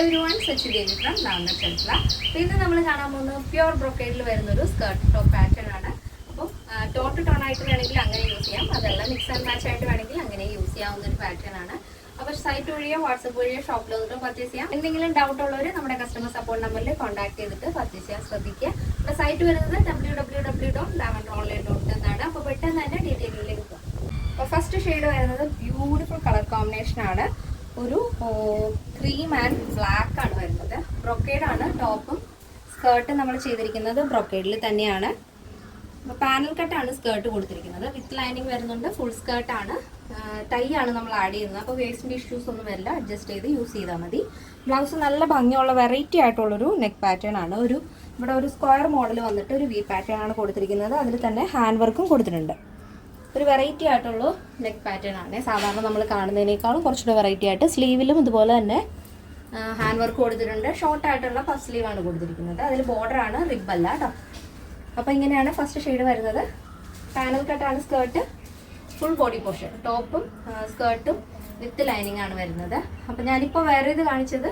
everyone, Sachi Devi from Lavender Chantla. ഇന്ന് നമ്മൾ കാണാൻ പോകുന്നത് പ്യുവർ ബ്രോക്കേഡിൽ വരുന്ന ഒരു സ്കർട്ട് ടോപ്പ് പാറ്റേൺ ആണ്. അപ്പോൾ ടോൺ ടു ടോൺ ആയിട്ട് വേണമെങ്കിൽ അങ്ങനെ യൂസ് ചെയ്യാം, അതല്ല മിക്സ് ആൻഡ് മാച്ച് ആയിട്ട് വേണമെങ്കിൽ അങ്ങനെ യൂസ് ചെയ്യാവുന്ന ഒരു പാറ്റേൺ ആണ്. അപ്പോൾ സൈറ്റ് വഴിയോ വാട്സപ്പ് വഴിയോ ഷോപ്പിൽ വന്നിട്ടോ പർച്ചേസ് ചെയ്യാം. എന്തെങ്കിലും ഡൗട്ട് ഉള്ളവർ നമ്മുടെ കസ്റ്റമർ സപ്പോർട്ട് നമ്പറിൽ കോൺടാക്ട് ചെയ്തിട്ട് പർച്ചേസ് ചെയ്യാൻ ശ്രദ്ധിക്കുക. നമ്മുടെ സൈറ്റ് വരുന്നത് www.lavenderonline.in എന്നാണ്. അപ്പോൾ പെട്ടെന്ന് തന്നെ ഡീറ്റെയിലിലേക്ക് പോകാം. അപ്പോൾ ഫസ്റ്റ് ഷെയ്ഡ് വരുന്നത് ബ്യൂട്ടിഫുൾ കളർ കോമ്പിനേഷൻ ആണ്. ഒരു ക്രീം ആൻഡ് ബ്ലാക്ക് ആണ് വരുന്നത്. ബ്രൊക്കേഡ് ആണ് ടോപ്പും സ്കേർട്ടും നമ്മൾ ചെയ്തിരിക്കുന്നത് ബ്രൊക്കേഡിൽ തന്നെയാണ്. പാനൽ കട്ടാണ് സ്കേർട്ട് കൊടുത്തിരിക്കുന്നത്. വിത്ത് ലൈനിങ് വരുന്നുണ്ട്. ഫുൾ സ്കേർട്ടാണ്. ടൈ ആണ് നമ്മൾ ആഡ് ചെയ്യുന്നത്. അപ്പോൾ വേസ്റ്റിൻ്റെ ഇഷ്യൂസ് ഒന്നും വരില്ല. അഡ്ജസ്റ്റ് ചെയ്ത് യൂസ് ചെയ്താൽ മതി. ബ്ലൗസ് നല്ല ഭംഗിയുള്ള വെറൈറ്റി ആയിട്ടുള്ളൊരു നെക്ക് പാറ്റേൺ ആണ്. ഇവിടെ ഒരു സ്ക്വയർ മോഡൽ വന്നിട്ട് ഒരു വി പാറ്റേൺ ആണ് കൊടുത്തിരിക്കുന്നത്. അതിൽ തന്നെ ഹാൻഡ് വർക്കും കൊടുത്തിട്ടുണ്ട്. ഒരു വെറൈറ്റി ആയിട്ടുള്ള നെക്ക് പാറ്റേൺ ആണ്. സാധാരണ നമ്മൾ കാണുന്നതിനേക്കാളും കുറച്ചുകൂടെ വെറൈറ്റി ആയിട്ട് സ്ലീവിലും ഇതുപോലെ തന്നെ ഹാൻഡ് വർക്ക് കൊടുത്തിട്ടുണ്ട്. ഷോർട്ട് ആയിട്ടുള്ള പഫ് സ്ലീവാണ് കൊടുത്തിരിക്കുന്നത്. അതിൽ ബോർഡറാണ്, റിബല്ല കേട്ടോ. അപ്പോൾ ഇങ്ങനെയാണ് ഫസ്റ്റ് ഷെയ്ഡ് വരുന്നത്. പാനൽ കട്ടാണ് സ്കേർട്ട്. ഫുൾ ബോഡി പോർഷൻ ടോപ്പും സ്കേർട്ടും വിത്ത് ലൈനിങ് ആണ് വരുന്നത്. അപ്പോൾ ഞാനിപ്പോൾ വേറെ ഇത് കാണിച്ചത്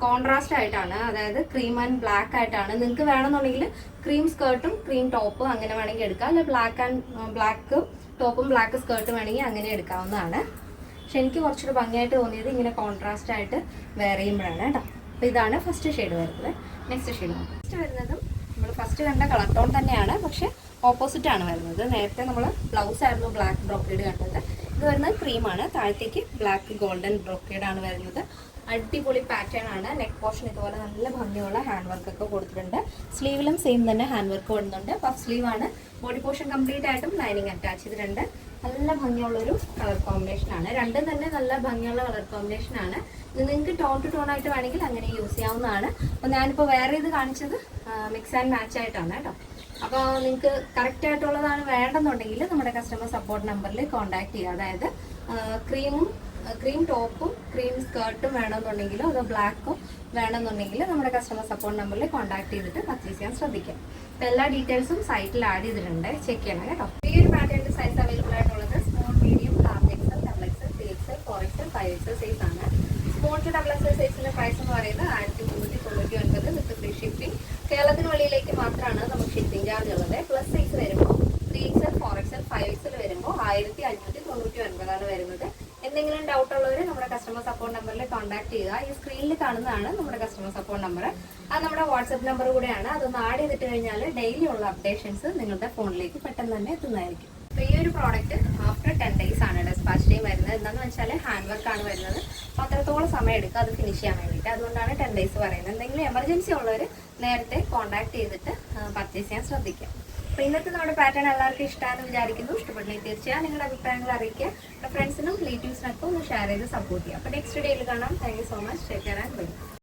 കോൺട്രാസ്റ്റ് ആയിട്ടാണ്, അതായത് ക്രീം ആൻഡ് ബ്ലാക്ക് ആയിട്ടാണ്. നിങ്ങൾക്ക് വേണമെന്നുണ്ടെങ്കിൽ ക്രീം സ്കേർട്ടും ക്രീം ടോപ്പും അങ്ങനെ വേണമെങ്കിൽ എടുക്കാം, അല്ലെ ബ്ലാക്ക് ടോപ്പും ബ്ലാക്ക് സ്കേർട്ടും വേണമെങ്കിൽ അങ്ങനെ എടുക്കാവുന്നതാണ്. പക്ഷെ എനിക്ക് കുറച്ചുകൂടി ഭംഗിയായിട്ട് തോന്നിയത് ഇങ്ങനെ കോൺട്രാസ്റ്റ് ആയിട്ട് വെയർ ചെയ്യുമ്പോഴാണ് കേട്ടോ. അപ്പോൾ ഇതാണ് ഫസ്റ്റ് ഷെയ്ഡ് വരുന്നത്. നെക്സ്റ്റ് ഷെയ്ഡ് വരുന്നതും നമ്മൾ ഫസ്റ്റ് കണ്ട കളർ ടോൺ തന്നെയാണ്, പക്ഷെ ഓപ്പോസിറ്റ് ആണ് വരുന്നത്. നേരത്തെ നമ്മൾ ബ്ലൗസ് ആയിരുന്നു ബ്ലാക്ക് ബ്രോക്കേഡ് കണ്ടത്. ഇത് വരുന്നത് ക്രീമാണ്. താഴത്തേക്ക് ബ്ലാക്ക് ഗോൾഡൻ ബ്രോക്കേഡ് ആണ് വരുന്നത്. അടിപൊളി പാറ്റേൺ ആണ്. നെക്ക് പോർഷൻ ഇതുപോലെ നല്ല ഭംഗിയുള്ള ഹാൻഡ് വർക്ക് ഒക്കെ കൊടുത്തിട്ടുണ്ട്. സ്ലീവിലും സെയിം തന്നെ ഹാൻഡ് വർക്ക് വരുന്നുണ്ട്. പഫ് സ്ലീവ് ആണ്. ബോഡി പോർഷൻ കംപ്ലീറ്റ് ആയിട്ടും ലൈനിങ് അറ്റാച്ച് ചെയ്തിട്ടുണ്ട്. നല്ല ഭംഗിയുള്ളൊരു കളർ കോമ്പിനേഷൻ ആണ്. രണ്ടും തന്നെ നല്ല ഭംഗിയുള്ള കളർ കോമ്പിനേഷൻ ആണ്. ഇത് നിങ്ങൾക്ക് ടോൺ ടു ടോൺ ആയിട്ട് വേണമെങ്കിൽ അങ്ങനെ യൂസ് ചെയ്യാവുന്നതാണ്. അപ്പോൾ ഞാനിപ്പോൾ വേറെ ഇത് കാണിച്ചത് മിക്സ് ആൻഡ് മാച്ച് ആയിട്ടാണ് കേട്ടോ. അപ്പോൾ നിങ്ങൾക്ക് കറക്റ്റ് ആയിട്ടുള്ളതാണ് വേണ്ടെന്നുണ്ടെങ്കിൽ നമ്മുടെ കസ്റ്റമർ സപ്പോർട്ട് നമ്പറിൽ കോൺടാക്ട് ചെയ്യുക. അതായത് ക്രീം ടോപ്പും ക്രീം സ്കേർട്ടും വേണമെന്നുണ്ടെങ്കിലോ അതോ ബ്ലാക്കും വേണമെന്നുണ്ടെങ്കിൽ നമ്മുടെ കസ്റ്റമർ സപ്പോർട്ട് നമ്പറിൽ കോൺടാക്ട് ചെയ്തിട്ട് പർച്ചേസ് ചെയ്യാൻ ശ്രദ്ധിക്കാം. അപ്പോൾ എല്ലാ ഡീറ്റെയിൽസും സൈറ്റിൽ ആഡ് ചെയ്തിട്ടുണ്ട്, ചെക്ക് ചെയ്യണം കേട്ടോ. ഈ ഒരു പാറ്റേണിൻ്റെ സൈസ് അവൈലബിൾ ആയിട്ടുള്ളത് small, medium, large XL, double XL, 3XL, 4XL, 5XL size ആണ്. സ്മോൾ ടു ഡബിൾ എക്സൽ സൈസിന്റെ പ്രൈസ് എന്ന് പറയുന്നത് 1399 വിത്ത് ഫ്രീ ഷിപ്പിംഗ്. കേരളത്തിന് വെളിയിലേക്ക് മാത്രമാണ് നമുക്ക് ഷിപ്പിംഗ് ചാർജ് ഉള്ളത്. പ്ലസ് സൈസ് വരുമ്പോൾ 3XL, 4XL, 5XL വരുമ്പോൾ 1599 വരുന്നത്. എന്തെങ്കിലും ഡൗട്ട് ഉള്ളവർ നമ്മുടെ കസ്റ്റമർ സപ്പോർട്ട് നമ്പറിൽ കോൺടാക്ട് ചെയ്യുക. ഈ സ്ക്രീനിൽ കാണുന്നതാണ് നമ്മുടെ കസ്റ്റമർ സപ്പോർട്ട് നമ്പർ. അത് നമ്മുടെ വാട്സപ്പ് നമ്പർ കൂടെയാണ്. അതൊന്ന് ആഡ് ചെയ്തിട്ട് കഴിഞ്ഞാൽ ഡെയിലി ഉള്ള അപ്ഡേഷൻസ് നിങ്ങളുടെ ഫോണിലേക്ക് പെട്ടെന്ന് തന്നെ എത്തുന്നതായിരിക്കും. അപ്പോൾ ഈ ഒരു പ്രോഡക്റ്റ് ആഫ്റ്റർ 10 days ആണ് ഡെസ്പാച്ച് ടൈം വരുന്നത്. എന്താണെന്ന് വെച്ചാൽ ഹാൻഡ് വർക്ക് ആണ് വരുന്നത്. അപ്പോൾ അത്രത്തോളം സമയം എടുക്കും അത് ഫിനിഷ് ചെയ്യാൻ വേണ്ടിയിട്ട്. അതുകൊണ്ടാണ് 10 days പറയുന്നത്. എന്തെങ്കിലും എമർജൻസി ഉള്ളവർ നേരത്തെ കോൺടാക്ട് ചെയ്തിട്ട് പർച്ചേസ് ചെയ്യാൻ ശ്രദ്ധിക്കാം. അപ്പോൾ ഇന്നത്തെ നമ്മുടെ പാറ്റേൺ എല്ലാവർക്കും ഇഷ്ടമാണെന്ന് വിചാരിക്കുന്നു. ഇഷ്ടപ്പെട്ടെങ്കിൽ തീർച്ചയായും നിങ്ങളുടെ അഭിപ്രായങ്ങൾ അറിയിക്കുക. നമ്മുടെ ഫ്രണ്ട്സിനും റിലേറ്റീവ്സിനൊക്കെ ഒന്ന് ഷെയർ ചെയ്ത് സപ്പോർട്ട് ചെയ്യുക. അപ്പോൾ നെക്സ്റ്റ് ഡേയിൽ കാണാം. Thank you so much. Take care and by.